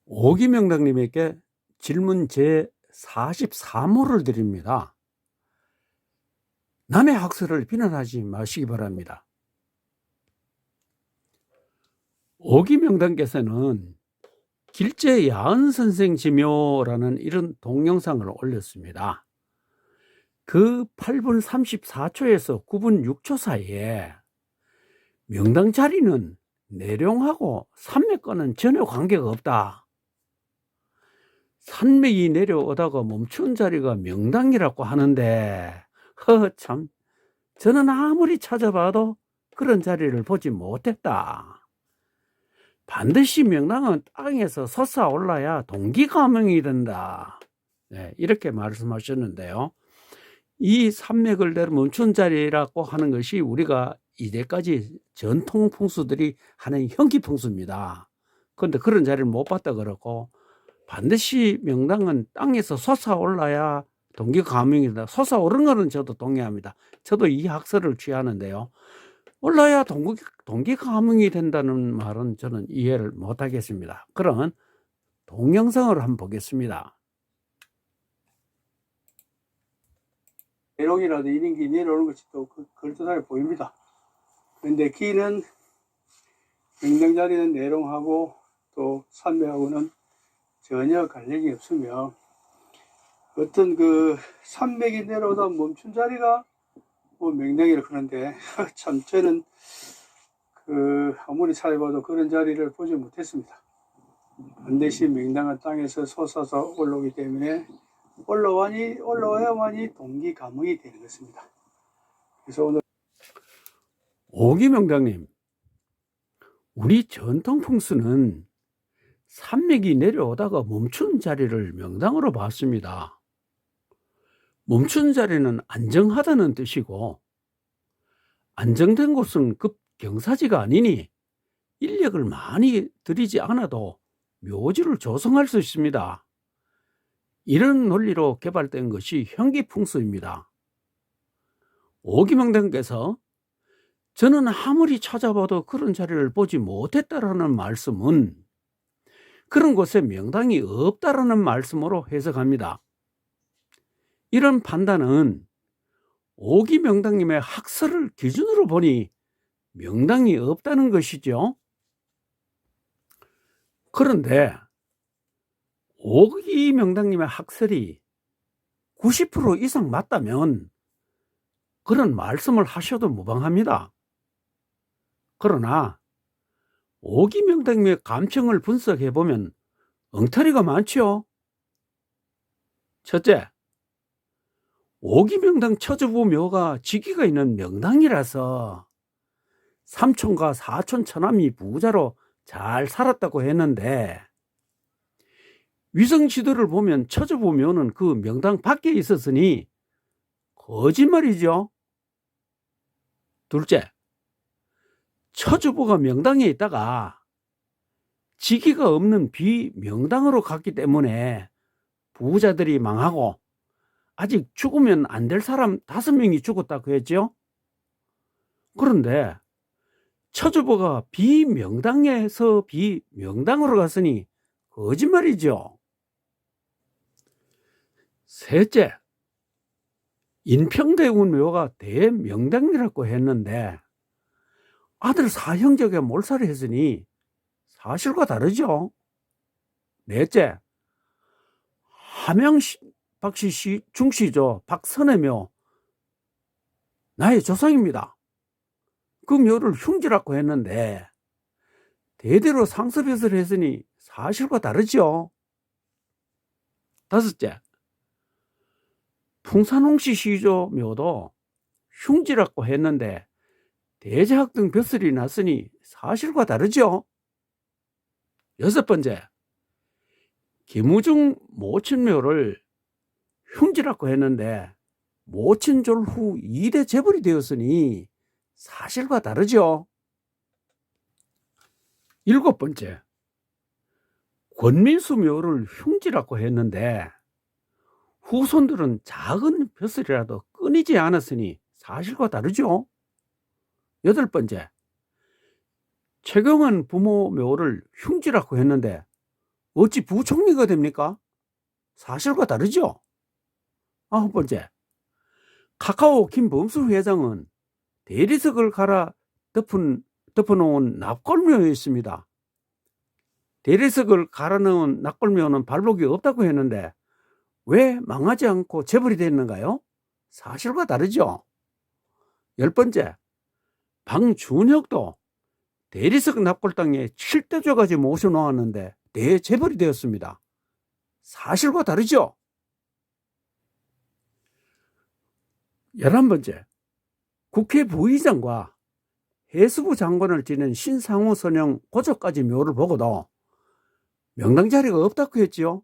오기명당님에게 질문 제 43호를 드립니다. 남의 학설을 비난하지 마시기 바랍니다. 오기명당께서는 길제 야은선생 지묘라는 이런 동영상을 올렸습니다. 그 8분 34초에서 9분 6초 사이에 명당 자리는 내룡하고 산맥과는 전혀 관계가 없다. 산맥이 내려오다가 멈춘 자리가 명당이라고 하는데 참, 저는 아무리 찾아봐도 그런 자리를 보지 못했다. 반드시 명당은 땅에서 솟아올라야 동기가명이 된다. 네, 이렇게 말씀하셨는데요. 이 산맥을 내려 멈춘 자리라고 하는 것이 우리가 이제까지 전통 풍수들이 하는 현기 풍수입니다. 그런데 그런 자리를 못 봤다 그러고 반드시 명당은 땅에서 솟아올라야 동기가명이다. 솟아오른 거는 저도 동의합니다. 저도 이 학설을 취하는데요. 올라야 동기가명이 된다는 말은 저는 이해를 못하겠습니다. 그런 동영상을 한번 보겠습니다. 내룡이라도 인인기 내려오는 것이 또 그럴듯하게 보입니다. 그런데 기는 명당 자리는 내룡하고 또 산맥하고는 전혀 관련이 없으며 어떤 그 산맥이 내려오다 멈춘 자리가 뭐 명당이라고 하는데 참 저는 아무리 찾아봐도 그런 자리를 보지 못했습니다. 반드시 명당은 땅에서 솟아서 올라오기 때문에 올라와야만이 동기가명이 되는 것입니다. 그래서 오늘 오기명당님, 우리 전통 풍수는 산맥이 내려오다가 멈추는 자리를 명당으로 봤습니다. 멈추는 자리는 안정하다는 뜻이고 안정된 곳은 급경사지가 아니니 인력을 많이 들이지 않아도 묘지를 조성할 수 있습니다. 이런 논리로 개발된 것이 현기풍수입니다. 오기명당께서 저는 아무리 찾아봐도 그런 자리를 보지 못했다라는 말씀은 그런 곳에 명당이 없다라는 말씀으로 해석합니다. 이런 판단은 오기명당님의 학설을 기준으로 보니 명당이 없다는 것이죠. 그런데 오기명당님의 학설이 90% 이상 맞다면 그런 말씀을 하셔도 무방합니다. 그러나 오기명당님의 감청을 분석해보면 엉터리가 많죠. 첫째, 오기명당 처주부 묘가 직위가 있는 명당이라서 삼촌과 사촌 처남이 부자로 잘 살았다고 했는데 위성지도를 보면 처주부 묘는 그 명당 밖에 있었으니 거짓말이죠. 둘째, 처주부가 명당에 있다가 직위가 없는 비명당으로 갔기 때문에 부자들이 망하고 아직 죽으면 안 될 사람 5명이 죽었다고 했죠. 그런데 처주부가 비명당에서 비명당으로 갔으니 거짓말이죠. 셋째, 인평대군 묘가 대명당이라고 했는데 아들 사형제가 몰살을 했으니 사실과 다르죠. 넷째, 함양박씨 중시죠. 박선의 묘, 나의 조상입니다. 그 묘를 흉지라고 했는데 대대로 상습해서 했으니 사실과 다르죠. 다섯째, 풍산홍씨 시조 묘도 흉지라고 했는데 대제학 등 벼슬이 났으니 사실과 다르죠. 여섯 번째, 김우중 모친묘를 흉지라고 했는데 모친졸 후 2대 재벌이 되었으니 사실과 다르죠. 일곱 번째, 권민수 묘를 흉지라고 했는데 후손들은 작은 벼슬이라도 끊이지 않았으니 사실과 다르죠. 여덟 번째, 최경환 부모 묘를 흉지라고 했는데 어찌 부총리가 됩니까? 사실과 다르죠. 9번째, 카카오 김범수 회장은 대리석을 갈아 덮어놓은 납골묘였습니다. 대리석을 갈아 넣은 납골묘는 발목이 없다고 했는데 왜 망하지 않고 재벌이 됐는가요? 사실과 다르죠. 10번째, 방준혁도 대리석 납골당에 7대조까지 모셔놓았는데 대재벌이 되었습니다. 사실과 다르죠. 11번째, 국회 부의장과 해수부 장관을 지낸 신상호 선영 고조까지 묘를 보고도 명당 자리가 없다고 했지요.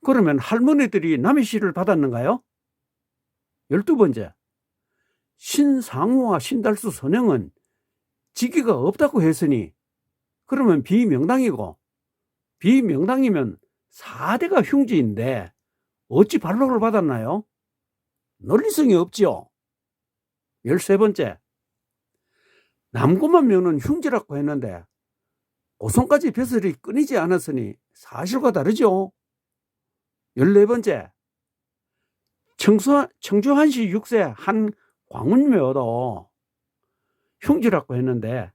그러면 할머니들이 남의 시를 받았는가요? 12번째, 신상호와 신달수 선영은 직위가 없다고 했으니 그러면 비명당이고, 비명당이면 4대가 흉지인데 어찌 발록을 받았나요? 논리성이 없지요. 13번째, 남고만 묘는 흉지라고 했는데 고성까지 벼슬이 끊이지 않았으니 사실과 다르죠. 14번째, 청주한시 6세 한 광운묘도 흉지라고 했는데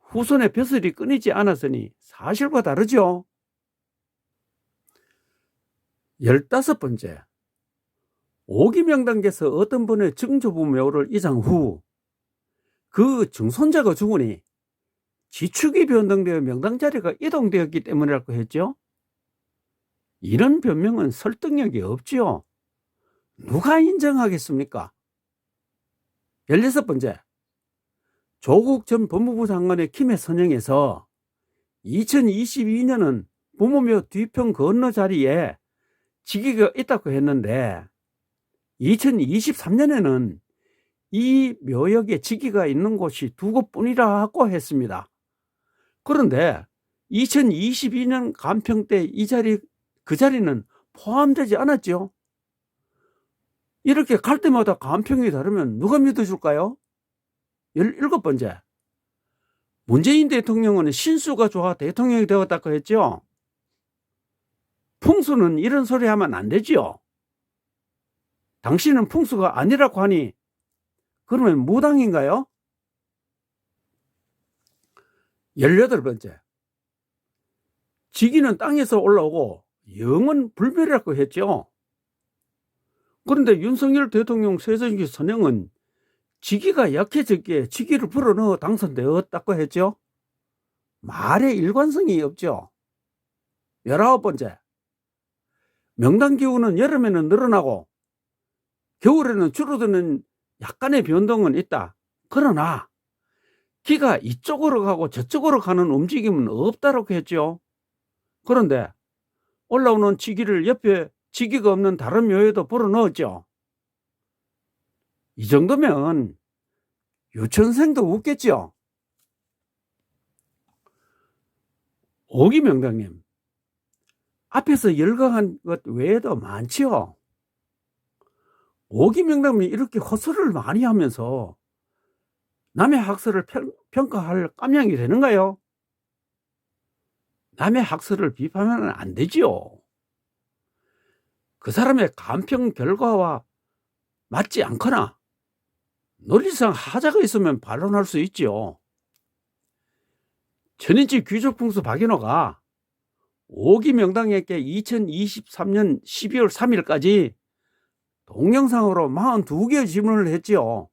후손의 벼슬이 끊이지 않았으니 사실과 다르죠. 15번째, 오기명당께서 어떤 분의 증조부묘를 이장 후 그 증손자가 죽으니 지축이 변동되어 명당 자리가 이동되었기 때문이라고 했죠. 이런 변명은 설득력이 없지요. 누가 인정하겠습니까? 16번째, 조국 전 법무부 장관의 김해 선영에서 2022년은 부모묘 뒤편 건너 자리에 직위가 있다고 했는데 2023년에는 이 묘역에 직위가 있는 곳이 2곳뿐이라고 했습니다. 그런데 2022년 간평 때 그 자리는 포함되지 않았죠. 이렇게 갈 때마다 간평이 다르면 누가 믿어줄까요? 17번째, 문재인 대통령은 신수가 좋아 대통령이 되었다고 했죠. 풍수는 이런 소리 하면 안 되지요. 당신은 풍수가 아니라고 하니 그러면 무당인가요? 18번째, 직위는 땅에서 올라오고 영은 불멸이라고 했죠. 그런데 윤석열 대통령 세전기 선영은 직위가 약해졌기에 직위를 불어넣어 당선되었다고 했죠. 말에 일관성이 없죠. 19번째, 명당 기후는 여름에는 늘어나고 겨울에는 줄어드는 약간의 변동은 있다. 그러나 기가 이쪽으로 가고 저쪽으로 가는 움직임은 없다고 했죠. 그런데 올라오는 직위를 옆에 직위가 없는 다른 묘에도 불어넣었죠. 이 정도면 유천생도 웃겠죠. 오기명당님, 앞에서 열거한 것 외에도 많지요. 오기명당이 이렇게 헛소리를 많이 하면서 남의 학설을 평가할 깜냥이 되는가요? 남의 학설을 비판하면 안 되지요. 그 사람의 간평 결과와 맞지 않거나 논리상 하자가 있으면 반론할 수 있지요. 천인지 귀족풍수 박인호가 오기명당에게 2023년 12월 3일까지 동영상으로 42개의 질문을 했지요.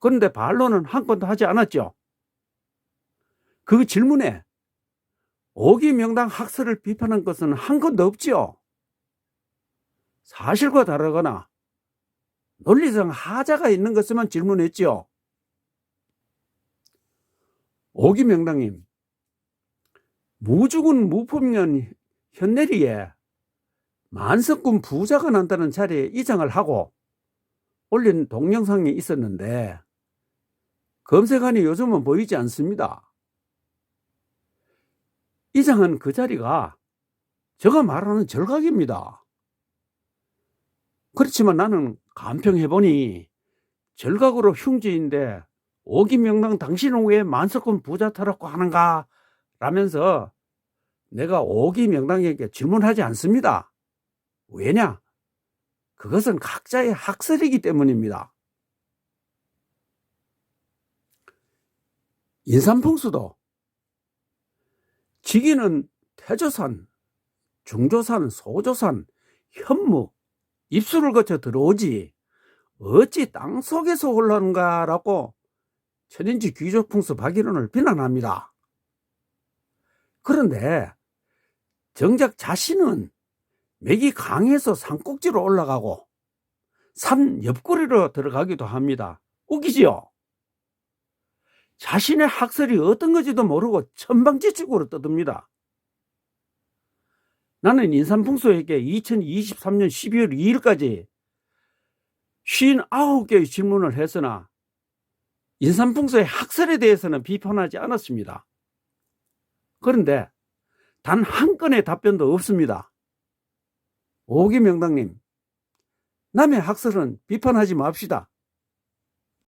그런데 반론은 한 건도 하지 않았죠. 그 질문에 오기명당 학설을 비판한 것은 한 건도 없지요. 사실과 다르거나 논리상 하자가 있는 것만 질문했지요. 오기명당님, 무주군 무법년 현내리에 만석군 부자가 난다는 자리에 이장을 하고 올린 동영상이 있었는데 검색하니 요즘은 보이지 않습니다. 이장한 그 자리가 제가 말하는 절각입니다. 그렇지만 나는 간평해보니 절각으로 흉지인데 오기명당 당신은 왜 만석군 부자 타라고 하는가 라면서 내가 오기 명당에게 질문하지 않습니다. 왜냐? 그것은 각자의 학설이기 때문입니다. 인삼풍수도 지기는 태조산, 중조산, 소조산, 현무, 입수를 거쳐 들어오지 어찌 땅속에서 올라오는가라고 천인지 귀족풍수 박일원을 비난합니다. 그런데 정작 자신은 맥이 강해서 산꼭지로 올라가고 산 옆구리로 들어가기도 합니다. 웃기지요? 자신의 학설이 어떤 건지도 모르고 천방지축으로 떠듭니다. 나는 인삼풍수에게 2023년 12월 2일까지 59개의 질문을 했으나 인삼풍수의 학설에 대해서는 비판하지 않았습니다. 그런데 단 한 건의 답변도 없습니다. 오기 명당님, 남의 학설은 비판하지 맙시다.